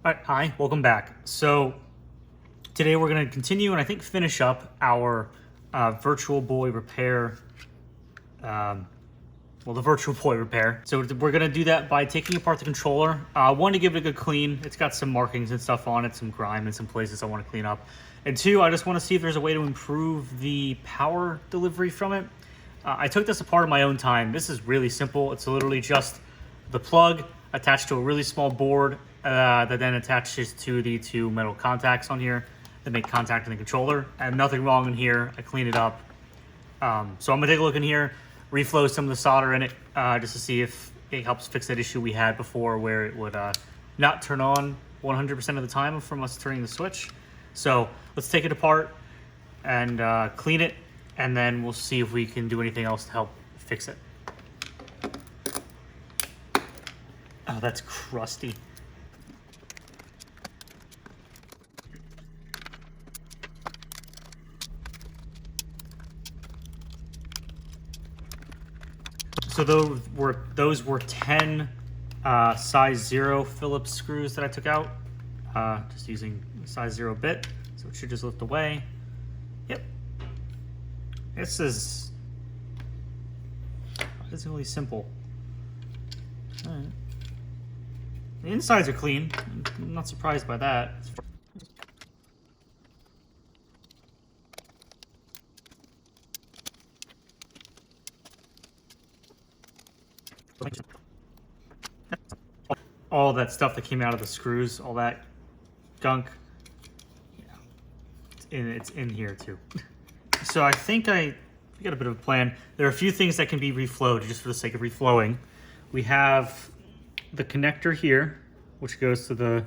All right, hi, welcome back. So today we're going to continue and I think finish up our Virtual Boy repair, the Virtual Boy repair. So we're going to do that by taking apart the controller. One, to give it a good clean. It's got some markings and stuff on it, some grime and some places I want to clean up. And two, I just want to see if there's a way to improve the power delivery from it. I took this apart in my own time. This is really simple. It's literally just the plug attached to a really small board that then attaches to the two metal contacts on here that make contact in the controller. And nothing wrong in here. I cleaned it up. So I'm gonna take a look in here, reflow some of the solder in it, just to see if it helps fix that issue we had before where it would not turn on 100% of the time from us turning the switch. So let's take it apart and clean it, and then we'll see if we can do anything else to help fix it. Oh, that's crusty. So those were 10 size 0 Phillips screws that I took out, just using size 0 bit. So it should just lift away. Yep. This is really simple. All right. The insides are clean. I'm not surprised by that. All that stuff that came out of the screws, all that gunk, it's in here too. So I think we got a bit of a plan. There are a few things that can be reflowed just for the sake of reflowing. We have the connector here, which goes to the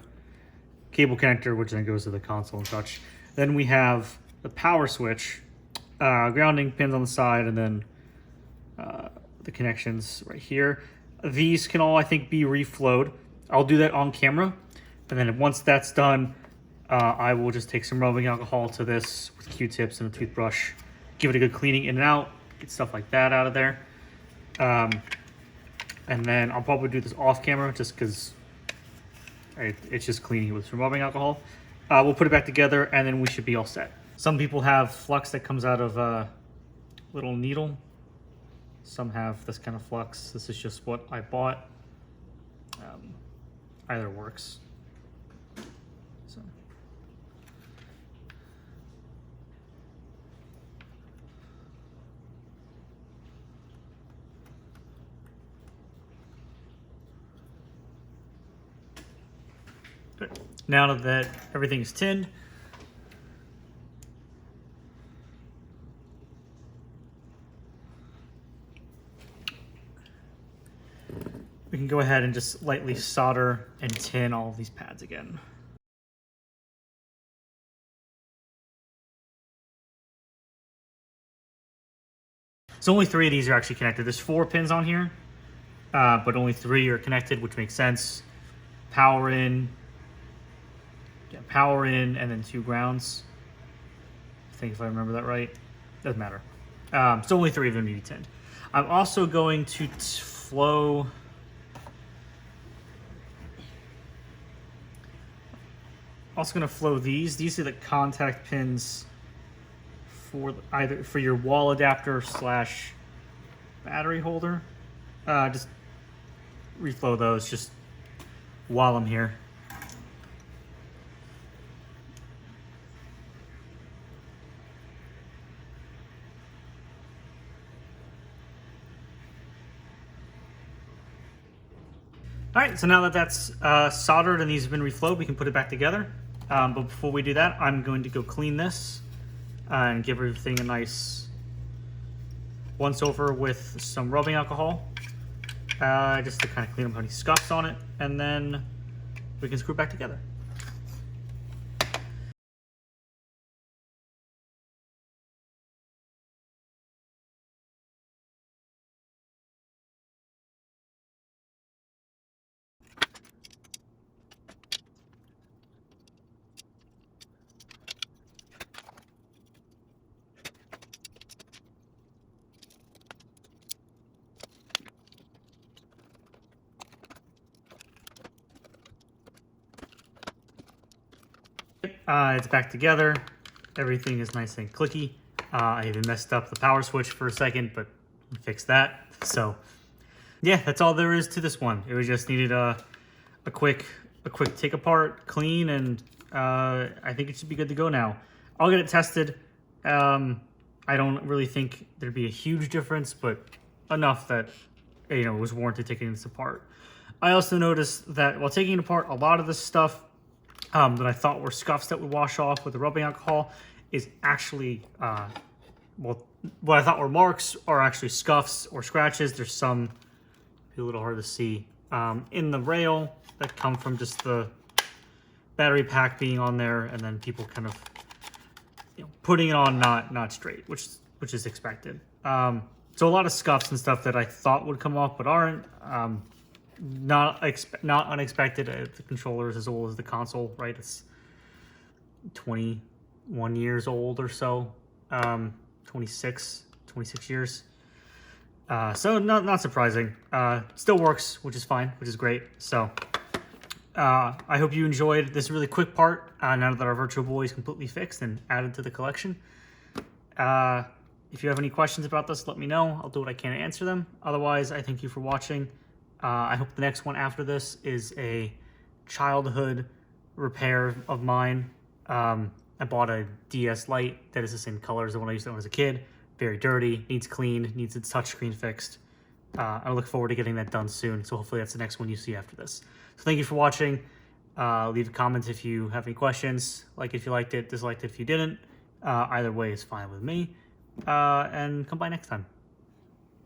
cable connector, which then goes to the console and such. Then we have the power switch, grounding pins on the side, and then the connections right here. These can all, I think, be reflowed. I'll do that on camera, and then once that's done, I will just take some rubbing alcohol to this with Q-tips and a toothbrush, give it a good cleaning in and out, get stuff like that out of there. And then I'll probably do this off camera just because it's just cleaning with some rubbing alcohol. We'll put it back together and then we should be all set. Some people have flux that comes out of a little needle. Some have this kind of flux. This is just what I bought. Either works. So. Good. Now that everything's tinned, we can go ahead and just lightly solder and tin all of these pads again. So only 3 of these are actually connected. There's 4 pins on here, but only 3 are connected, which makes sense. Power in, and then 2 grounds. I think if I remember that right. Doesn't matter. So only 3 of them need to be tinned. I'm also going to flow. Also going to flow these. These are the contact pins for either for your wall adapter / battery holder. Just reflow those just while I'm here. All right, so now that that's soldered and these have been reflowed, we can put it back together. But before we do that, I'm going to go clean this and give everything a nice once over with some rubbing alcohol, just to kind of clean up any scuffs on it, and then we can screw it back together. It's back together. Everything is nice and clicky. I even messed up the power switch for a second, but we fixed that. So yeah, that's all there is to this one. It was just needed a quick take apart, clean, and I think it should be good to go now. I'll get it tested. I don't really think there'd be a huge difference, but enough that, you know, it was warranted taking this apart. I also noticed that while taking it apart, a lot of this stuff that I thought were scuffs that would wash off with the rubbing alcohol is actually, well, what I thought were marks are actually scuffs or scratches. There's some, a little hard to see, in the rail that come from just the battery pack being on there, and then people kind of, you know, putting it on not straight, which is expected. So a lot of scuffs and stuff that I thought would come off but aren't. Not unexpected. The controller is as old as the console, right? It's 21 years old or so. 26 years. So not surprising. Still works, which is fine, which is great. So I hope you enjoyed this really quick part now that our Virtual Boy is completely fixed and added to the collection. If you have any questions about this, let me know. I'll do what I can to answer them. Otherwise, I thank you for watching. I hope the next one after this is a childhood repair of mine. I bought a DS Lite that is the same color as the one I used to own as a kid. Very dirty, needs cleaned, needs its touchscreen fixed. I look forward to getting that done soon, so hopefully that's the next one you see after this. So thank you for watching. Leave a comment if you have any questions. Like if you liked it, disliked it if you didn't. Either way is fine with me. And come by next time.